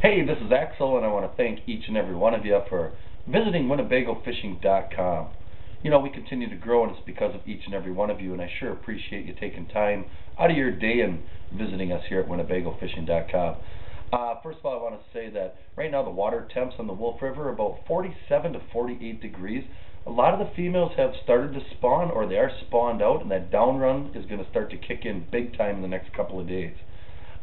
Hey, this is Axel, and I want to thank each and every one of you for visiting WinnebagoFishing.com. You know, we continue to grow, and it's because of each and every one of you, and I sure appreciate you taking time out of your day and visiting us here at WinnebagoFishing.com. First of all, I want to say that right now the water temps on the Wolf River are about 47 to 48 degrees. A lot of the females have started to spawn, or they are spawned out, and that down run is going to start to kick in big time in the next couple of days.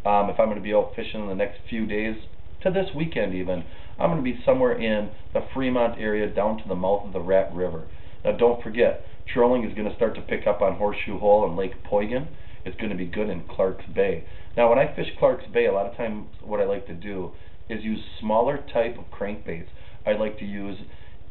If I'm going to be out fishing in the next few days, to this weekend even, I'm going to be somewhere in the Fremont area down to the mouth of the Rat River. Now don't forget, trolling is going to start to pick up on Horseshoe Hole and Lake Poygan. It's going to be good in Clark's Bay. Now when I fish Clark's Bay, a lot of times what I like to do is use smaller type of crankbaits. I like to use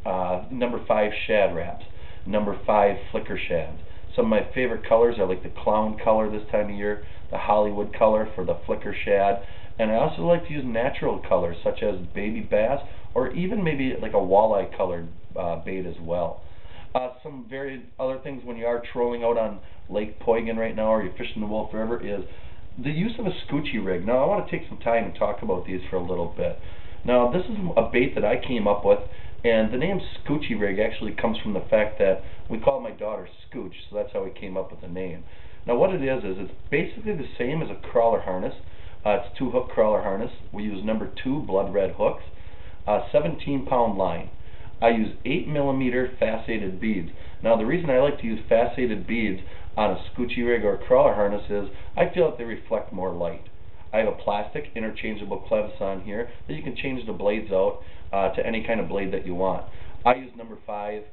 number 5 shad wraps, number 5 flicker shads. Some of my favorite colors are like the clown color this time of year, the Hollywood color for the flicker shad, and I also like to use natural colors such as baby bass or even maybe like a walleye colored bait as well. Some very other things when you are trolling out on Lake Poygan right now or you're fishing the Wolf River is the use of a scoochie rig. Now I want to take some time and talk about these for a little bit. Now this is a bait that I came up with, and the name Scoochie Rig actually comes from the fact that we call my daughter Scooch, so that's how we came up with the name. Now what it is it's basically the same as a crawler harness. It's 2-hook crawler harness. We use number 2 blood red hooks, 17-pound line. I use 8mm faceted beads. Now the reason I like to use faceted beads on a Scoochie rig or a crawler harness is I feel that they reflect more light. I have a plastic interchangeable clevis on here that you can change the blades out to any kind of blade that you want. I use number 5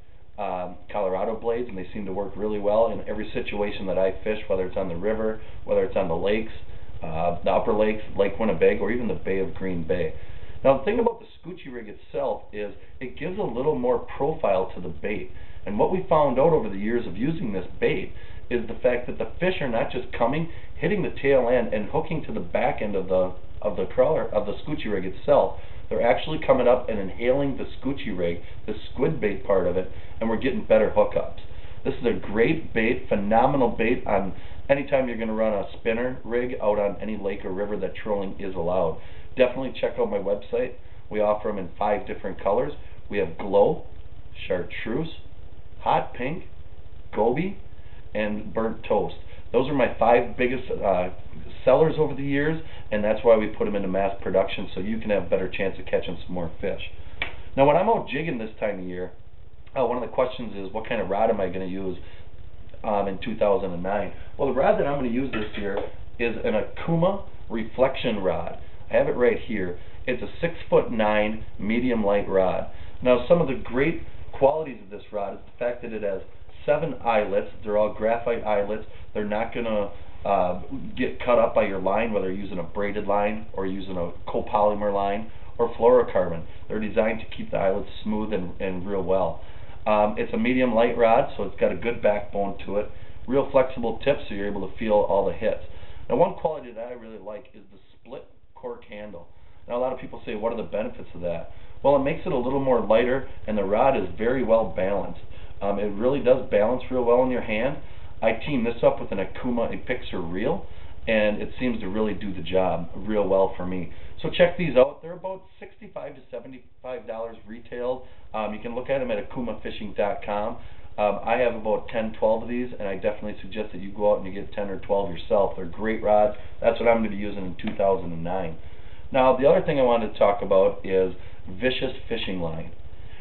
Colorado blades, and they seem to work really well in every situation that I fish, whether it's on the river, whether it's on the lakes, the upper lakes, Lake Winnebago, or even the Bay of Green Bay. Now the thing about the Scoochie rig itself is it gives a little more profile to the bait. And what we found out over the years of using this bait is the fact that the fish are not just coming, hitting the tail end and hooking to the back end of the Scoochie rig itself. They're actually coming up and inhaling the Scoochie rig, the squid bait part of it, and we're getting better hookups. This is a great bait, phenomenal bait on anytime you're going to run a spinner rig out on any lake or river that trolling is allowed. Definitely check out my website. We offer them in 5 different colors. We have glow, chartreuse, hot pink, goby, and burnt toast. Those are my 5 biggest sellers over the years, and that's why we put them into mass production so you can have a better chance of catching some more fish. Now when I'm out jigging this time of year, one of the questions is what kind of rod am I going to use in 2009? Well, the rod that I'm going to use this year is an Akuma reflection rod. I have it right here. It's a 6'9" medium light rod. Now some of the great qualities of this rod is the fact that it has 7 eyelets. They're all graphite eyelets. They're not going to get cut up by your line, whether you're using a braided line or using a copolymer line or fluorocarbon. They're designed to keep the eyelets smooth and real well. It's a medium light rod, so it's got a good backbone to it. Real flexible tips, so you're able to feel all the hits. Now one quality that I really like is the split cork handle. Now a lot of people say, what are the benefits of that? Well, it makes it a little more lighter, and the rod is very well balanced. It really does balance real well in your hand. I team this up with an Akuma Epixer reel, and it seems to really do the job real well for me. So check these out. They're about $65 to $75 retailed. You can look at them at akumafishing.com. I have about 10, 12 of these, and I definitely suggest that you go out and you get 10 or 12 yourself. They're great rods. That's what I'm going to be using in 2009. Now, the other thing I wanted to talk about is Vicious Fishing Line.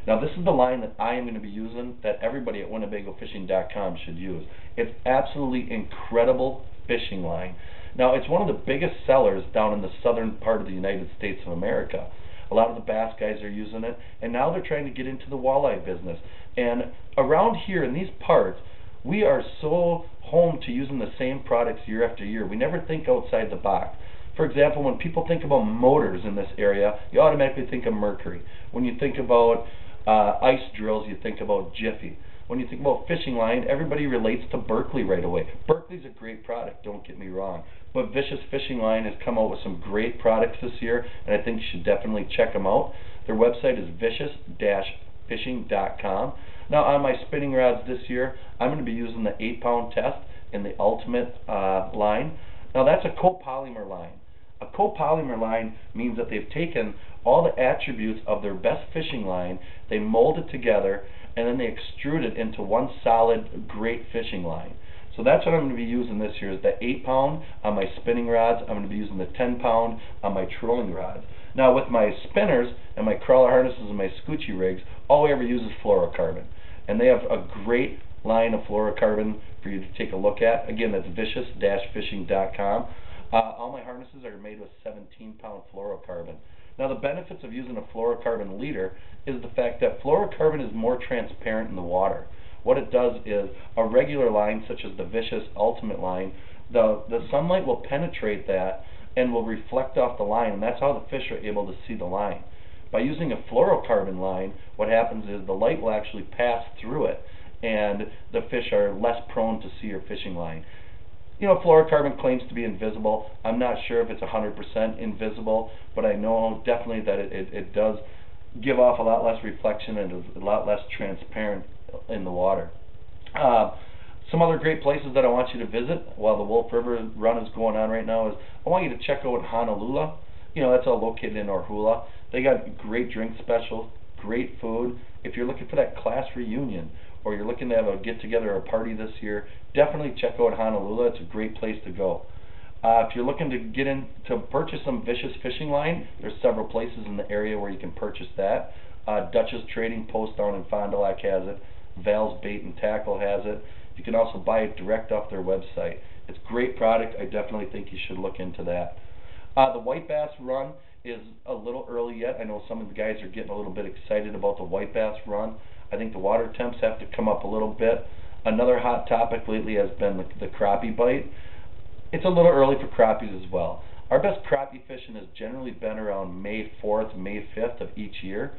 Now, this is the line that I am going to be using that everybody at WinnebagoFishing.com should use. It's absolutely incredible fishing line. Now, it's one of the biggest sellers down in the southern part of the United States of America. A lot of the bass guys are using it, and now they're trying to get into the walleye business. And around here in these parts, we are so home to using the same products year after year. We never think outside the box. For example, when people think about motors in this area, you automatically think of Mercury. When you think about ice drills, you think about Jiffy. When you think about fishing line, everybody relates to Berkley right away. Berkley's a great product, don't get me wrong. But Vicious Fishing Line has come out with some great products this year, and I think you should definitely check them out. Their website is vicious-fishing.com. Now on my spinning rods this year, I'm going to be using the 8-pound test in the Ultimate line. Now that's a copolymer line. A copolymer line means that they've taken all the attributes of their best fishing line, they mold it together, and then they extrude it into one solid, great fishing line. So that's what I'm going to be using this year, is the 8-pound on my spinning rods. I'm going to be using the 10-pound on my trolling rods. Now with my spinners and my crawler harnesses and my scoochie rigs, all I ever use is fluorocarbon. And they have a great line of fluorocarbon for you to take a look at. Again, that's vicious-fishing.com. All my harnesses are made with 17-pound fluorocarbon. Now the benefits of using a fluorocarbon leader is the fact that fluorocarbon is more transparent in the water. What it does is, a regular line such as the Vicious Ultimate line, the sunlight will penetrate that and will reflect off the line, and that's how the fish are able to see the line. By using a fluorocarbon line, what happens is the light will actually pass through it, and the fish are less prone to see your fishing line. You know, fluorocarbon claims to be invisible. I'm not sure if it's 100% invisible, but I know definitely that it does give off a lot less reflection and is a lot less transparent in the water. Some other great places that I want you to visit while the Wolf River run is going on right now is, I want you to check out Honolulu. You know, that's all located in Orhula. They got great drink specials, great food. If you're looking for that class reunion, or you're looking to have a get-together or a party this year, definitely check out Honolulu. It's a great place to go. If you're looking to get in to purchase some Vicious fishing line, there's several places in the area where you can purchase that. Dutch's Trading Post down in Fond du Lac has it. Val's Bait and Tackle has it. You can also buy it direct off their website. It's a great product. I definitely think you should look into that. The white bass run is a little early yet. I know some of the guys are getting a little bit excited about the white bass run. I think the water temps have to come up a little bit. Another hot topic lately has been the crappie bite. It's a little early for crappies as well. Our best crappie fishing has generally been around May 4th, May 5th of each year,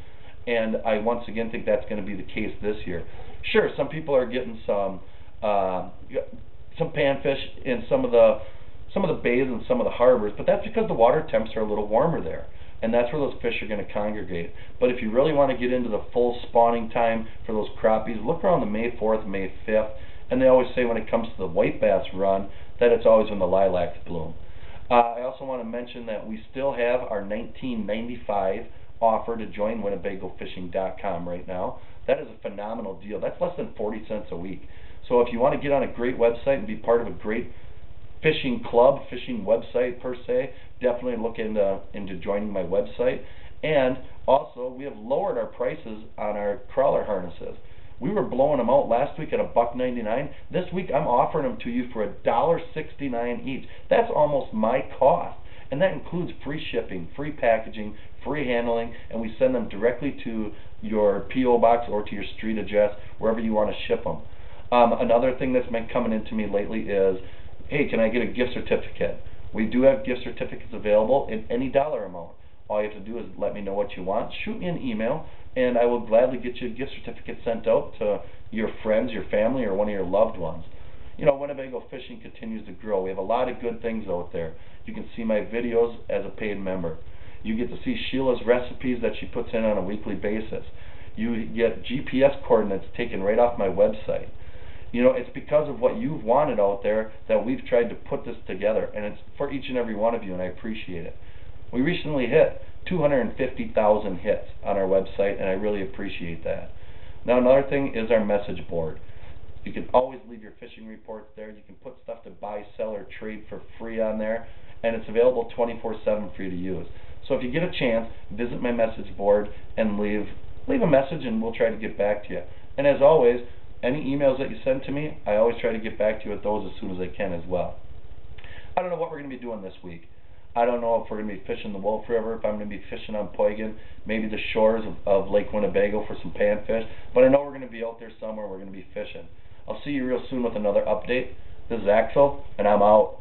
and I once again think that's going to be the case this year. Sure, some people are getting some panfish in some of the bays and some of the harbors, but that's because the water temps are a little warmer there, and that's where those fish are going to congregate. But if you really want to get into the full spawning time for those crappies, look around the May 4th, May 5th, and they always say when it comes to the white bass run that it's always when the lilacs bloom. I also want to mention that we still have our $19.95 offer to join WinnebagoFishing.com right now. That is a phenomenal deal. That's less than 40 cents a week. So if you want to get on a great website and be part of a great fishing club, fishing website per se, definitely look into joining my website. And also, we have lowered our prices on our crawler harnesses. We were blowing them out last week at $1.99. This week I'm offering them to you for $1.69 each. That's almost my cost. And that includes free shipping, free packaging, free handling, and we send them directly to your P.O. box or to your street address, wherever you want to ship them. Another thing that's been coming into me lately is, hey, can I get a gift certificate? We do have gift certificates available in any dollar amount. All you have to do is let me know what you want. Shoot me an email, and I will gladly get you a gift certificate sent out to your friends, your family, or one of your loved ones. You know, Winnebago Fishing continues to grow. We have a lot of good things out there. You can see my videos as a paid member. You get to see Sheila's recipes that she puts in on a weekly basis. You get GPS coordinates taken right off my website. You know, it's because of what you've wanted out there that we've tried to put this together, and it's for each and every one of you, and I appreciate it. We recently hit 250,000 hits on our website, and I really appreciate that. Now, another thing is our message board. You can always leave your fishing reports there. You can put stuff to buy, sell, or trade for free on there, and it's available 24/7 for you to use. So if you get a chance, visit my message board and leave a message, and we'll try to get back to you. And as always, any emails that you send to me, I always try to get back to you with those as soon as I can as well. I don't know what we're going to be doing this week. I don't know if we're going to be fishing the Wolf River, if I'm going to be fishing on Poigan, maybe the shores of Lake Winnebago for some panfish, but I know we're going to be out there somewhere, we're going to be fishing. I'll see you real soon with another update. This is Axel, and I'm out.